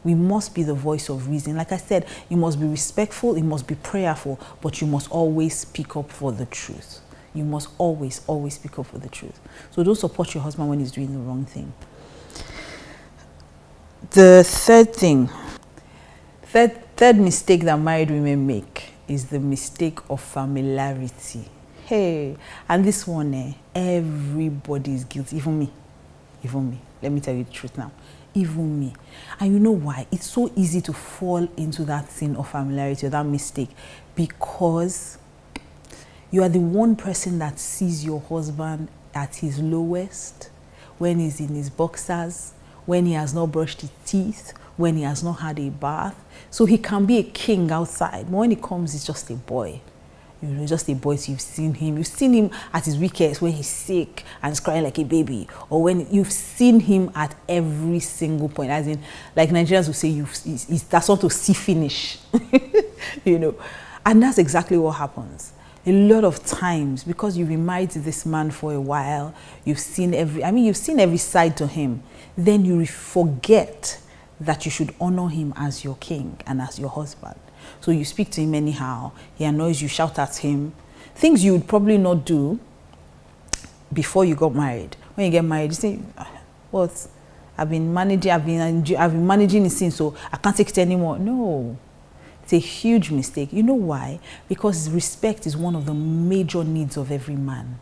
We must be the voice of reason. Like I said, you must be respectful, you must be prayerful, but you must always speak up for the truth. You must always, always speak up for the truth. So don't support your husband when he's doing the wrong thing. The third mistake that married women make is the mistake of familiarity. Hey, and this one, everybody is guilty, even me. Let me tell you the truth now. Even me. And you know why? It's so easy to fall into that sin of familiarity or that mistake, because you are the one person that sees your husband at his lowest, when he's in his boxers, when he has not brushed his teeth, when he has not had a bath. So he can be a king outside, but when he comes, he's just a boy. You know, just a boy. So you've seen him at his weakest, when he's sick and is crying like a baby, or when you've seen him at every single point, as in, like Nigerians will say, that's not to see finish. You know, and that's exactly what happens. A lot of times, because you've been married to this man for a while, you've seen every side to him, then you forget that you should honor him as your king and as your husband. So you speak to him anyhow, he annoys you, shout at him, things you would probably not do before you got married. When you get married, you say, what? I've been managing it since, so I can't take it anymore. No. It's a huge mistake. You know why? Because respect is one of the major needs of every man.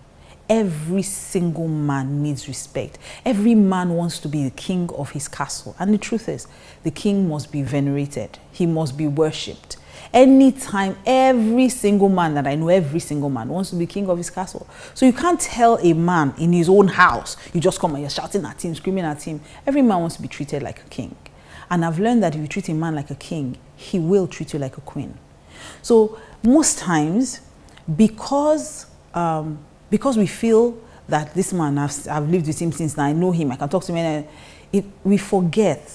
Every single man needs respect. Every man wants to be the king of his castle. And the truth is, the king must be venerated. He must be worshipped. Anytime, every single man that I know, every single man wants to be king of his castle. So you can't tell a man in his own house, you just come and you're shouting at him, screaming at him. Every man wants to be treated like a king. And I've learned that if you treat a man like a king, he will treat you like a queen. So most times, because we feel that this man, I've lived with him since now, I know him, I can talk to him, we forget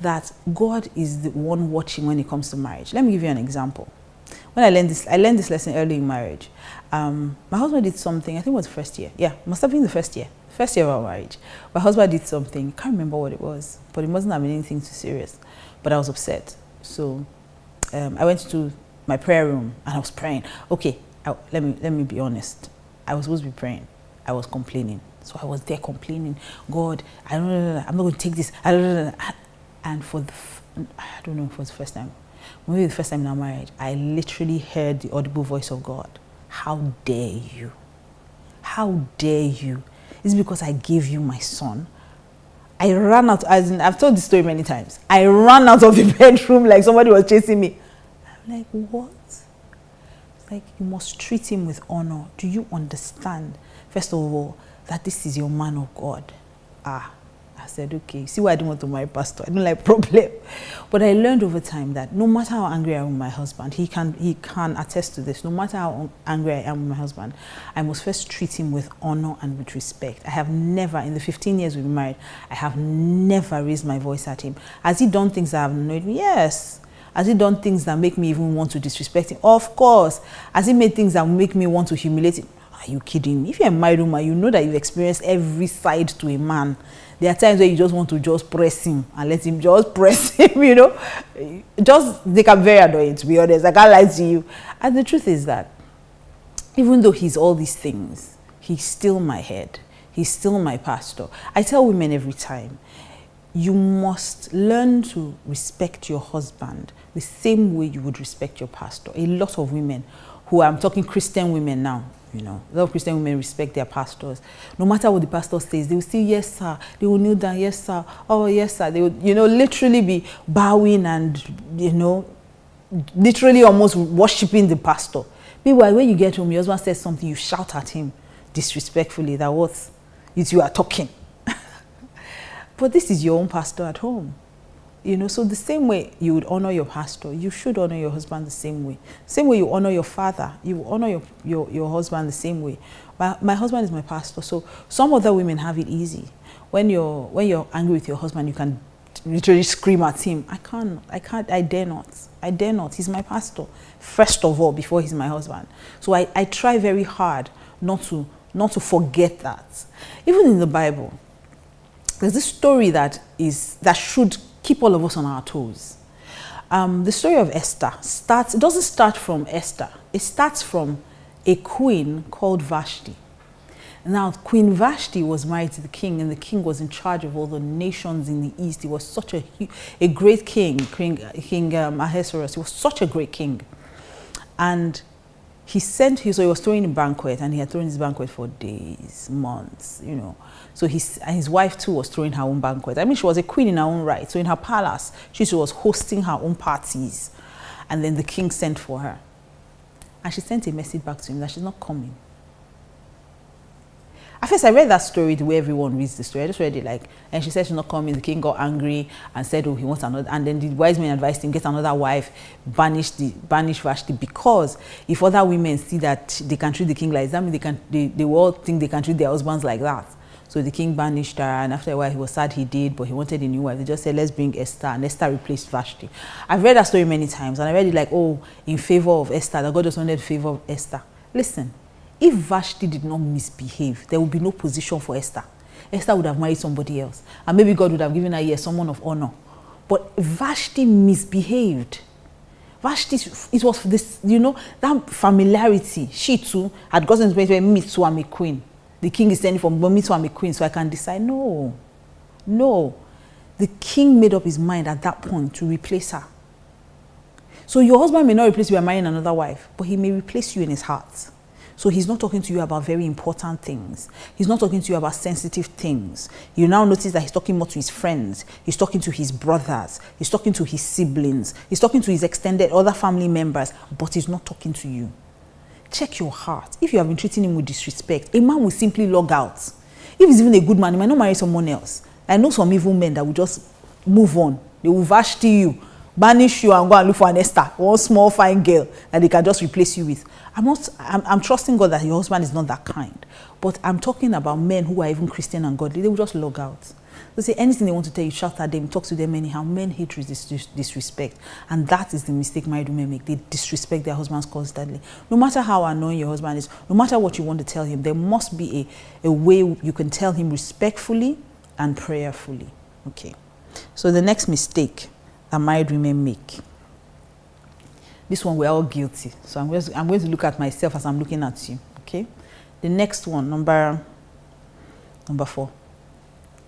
that God is the one watching when it comes to marriage. Let me give you an example. When I learned this lesson early in marriage. My husband did something, I think it was the first year. Yeah, must have been the first year of our marriage. My husband did something, I can't remember what it was, but it mustn't have been anything too serious. But I was upset. So I went to my prayer room and I was praying. Okay, let me be honest. I was supposed to be praying. I was complaining. So I was there complaining. God, I'm not going to take this. And I don't know if it was the first time. Maybe the first time in our marriage, I literally heard the audible voice of God. How dare you? How dare you? It's because I gave you my son. I ran out, I've told this story many times. I ran out of the bedroom like somebody was chasing me. I'm like, what? It's like, you must treat him with honor. Do you understand, first of all, that this is your man of God? I said, okay, see why I don't want to marry pastor. I don't like problem. But I learned over time that no matter how angry I am with my husband, he can attest to this. No matter how angry I am with my husband, I must first treat him with honor and with respect. I have never, in the 15 years we've been married, I have never raised my voice at him. Has he done things that have annoyed me? Yes. Has he done things that make me even want to disrespect him? Of course. Has he made things that make me want to humiliate him? Are you kidding me? If you're a married woman, you know that you've experienced every side to a man. There are times where you just want to just press him and let him just press him, you know. They can be very annoying, to be honest. I can't lie to you. And the truth is that even though he's all these things, he's still my head. He's still my pastor. I tell women every time, you must learn to respect your husband the same way you would respect your pastor. A lot of women who, I'm talking Christian women now, you know, a lot of Christian women respect their pastors. No matter what the pastor says, they will say, yes, sir. They will kneel down, yes, sir. Oh, yes, sir. They will, you know, literally be bowing and, you know, literally almost worshiping the pastor. Meanwhile, when you get home, your husband says something, you shout at him disrespectfully that what? You are talking. But this is your own pastor at home. You know, so the same way you would honor your pastor, you should honor your husband the same way. Same way you honor your father, you honor your husband the same way. My husband is my pastor, so some other women have it easy. When you're angry with your husband, you can literally scream at him. I dare not. He's my pastor, first of all, before he's my husband. So I try very hard not to forget that. Even in the Bible, there's this story that should keep all of us on our toes. The story of Esther doesn't start from Esther. It starts from a queen called Vashti. Now, Queen Vashti was married to the king, and the king was in charge of all the nations in the east. He was such a great king, King Ahasuerus. He was such a great king. And so he was throwing a banquet, and he had thrown his banquet for days, months, you know. So his wife too was throwing her own banquet. I mean, she was a queen in her own right. So in her palace, she was hosting her own parties. And then the king sent for her. And she sent a message back to him that she's not coming. At first, I read that story the way everyone reads the story. I just read it and she said she's not coming. The king got angry and said, oh, he wants another. And then the wise men advised him, get another wife, banish Vashti, because if other women see that they can treat the king like that, they will all think they can treat their husbands like that. So the king banished her, and after a while he was sad he did, but he wanted a new wife. They just said, let's bring Esther, and Esther replaced Vashti. I've read that story many times, and I read it in favor of Esther, that God just wanted favor of Esther. Listen. If Vashti did not misbehave, there would be no position for Esther. Esther would have married somebody else. And maybe God would have given her someone of honor. But Vashti misbehaved. Vashti, it was this, that familiarity. She too had gotten to the point where me too, I'm a queen. The king is sending for me too, I'm a queen, so I can decide. No. The king made up his mind at that point to replace her. So your husband may not replace you by marrying another wife, but he may replace you in his heart. So he's not talking to you about very important things. He's not talking to you about sensitive things. You now notice that he's talking more to his friends. He's talking to his brothers. He's talking to his siblings. He's talking to his extended other family members, but he's not talking to you. Check your heart. If you have been treating him with disrespect, a man will simply log out. If he's even a good man, he might not marry someone else. I know some evil men that will just move on. They will Vashti you, banish you, and go and look for an Esther, one small fine girl that they can just replace you with. I'm trusting God that your husband is not that kind. But I'm talking about men who are even Christian and godly. They will just log out. They say anything they want to tell you, shout at them, talk to them anyhow. Men hate disrespect. And that is the mistake married women make. They disrespect their husbands constantly. No matter how annoying your husband is, no matter what you want to tell him, there must be a way you can tell him respectfully and prayerfully. Okay. So the next mistake that married women make. This one, we're all guilty. So I'm going to look at myself as I'm looking at you. Okay. The next one, number 4,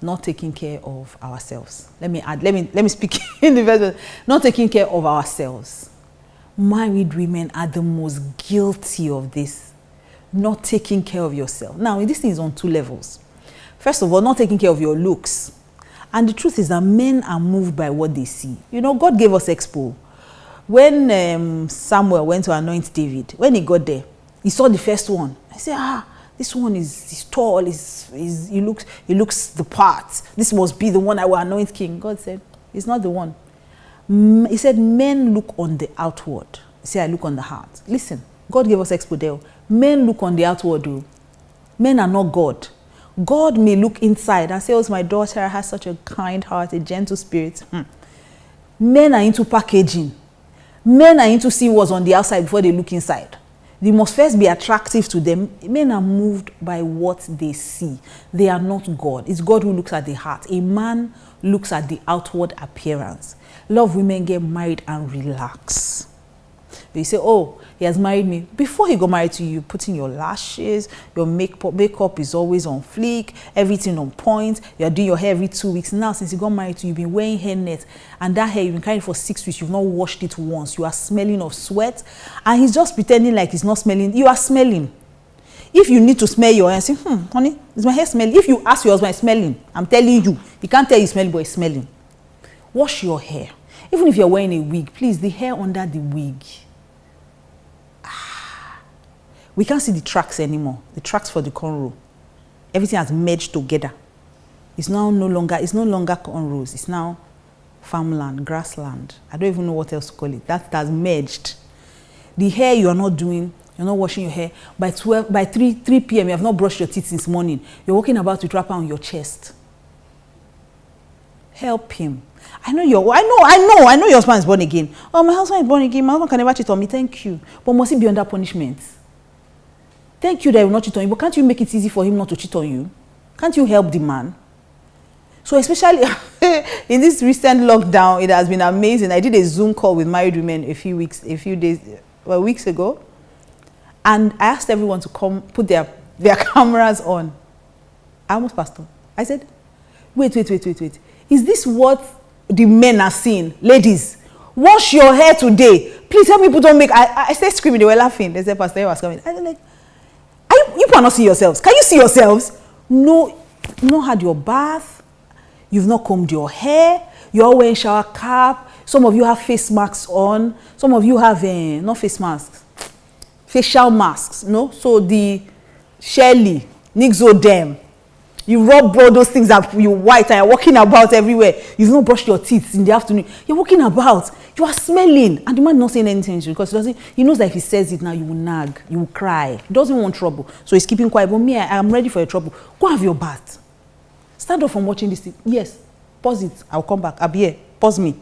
not taking care of ourselves. Let me speak in the verse. Not taking care of ourselves. Married women are the most guilty of this. Not taking care of yourself. Now, this thing is on 2 levels. First of all, not taking care of your looks. And the truth is that men are moved by what they see. God gave us expo. When Samuel went to anoint David, when he got there, he saw the first one. I said, this one is tall, he looks the part. This must be the one I will anoint king. God said, it's not the one. He said, men look on the outward. He said, I look on the heart. Listen, God gave us expo there. Men look on the outward. Though. Men are not God. God may look inside and say, oh, my daughter has such a kind heart, a gentle spirit. Men are into packaging. Men are into seeing what's on the outside before they look inside. They must first be attractive to them. Men are moved by what they see. They are not God. It's God who looks at the heart. A man looks at the outward appearance. A lot of women get married and relax. They say, oh, he has married me. Before he got married to you, putting your lashes, your makeup is always on fleek, everything on point. You're doing your hair every 2 weeks. Now, since he got married to you, you've been wearing hairnet, and that hair, you've been carrying it for 6 weeks. You've not washed it once. You are smelling of sweat, and he's just pretending like he's not smelling. You are smelling. If you need to smell your hair, say, honey, is my hair smelling? If you ask your husband, smelling, I'm telling you, he can't tell you smelling, but it's smelling. Wash your hair. Even if you're wearing a wig, please, the hair under the wig. We can't see the tracks anymore. The tracks for the cornrow. Everything has merged together. It's no longer cornrows. It's now farmland, grassland. I don't even know what else to call it. That has merged. The hair you are not doing, you're not washing your hair. By 3 p.m. you have not brushed your teeth since morning. You're walking about with wrapper on your chest. Help him. I know your husband is born again. Oh, my husband is born again. My husband can never cheat on me. Thank you. But must he be under punishment? Thank you that he will not cheat on you, but can't you make it easy for him not to cheat on you? Can't you help the man? So especially in this recent lockdown, it has been amazing. I did a Zoom call with married women weeks ago, and I asked everyone to come put their cameras on. I almost passed on. I said, wait. Is this what the men are seeing? Ladies, wash your hair today. Please help me put on makeup. I started screaming. They were laughing. They said, Pastor, you was coming. I was like, you cannot see yourselves. Can you see yourselves? No, you've not had your bath. You've not combed your hair. You're all wearing shower cap. Some of you have face masks on. Some of you have, not face masks, facial masks. No? So the Shelly, Nixodem, you rub all those things up, you white, and you're walking about everywhere. You've not brushed your teeth in the afternoon. You're walking about. You are smelling. And the man not saying anything to you because he knows that if he says it now, you will nag. You will cry. He doesn't want trouble. So he's keeping quiet. But me, I am ready for your trouble. Go have your bath. Stand up from watching this thing. Yes. Pause it. I'll come back. I'll be here. Pause me.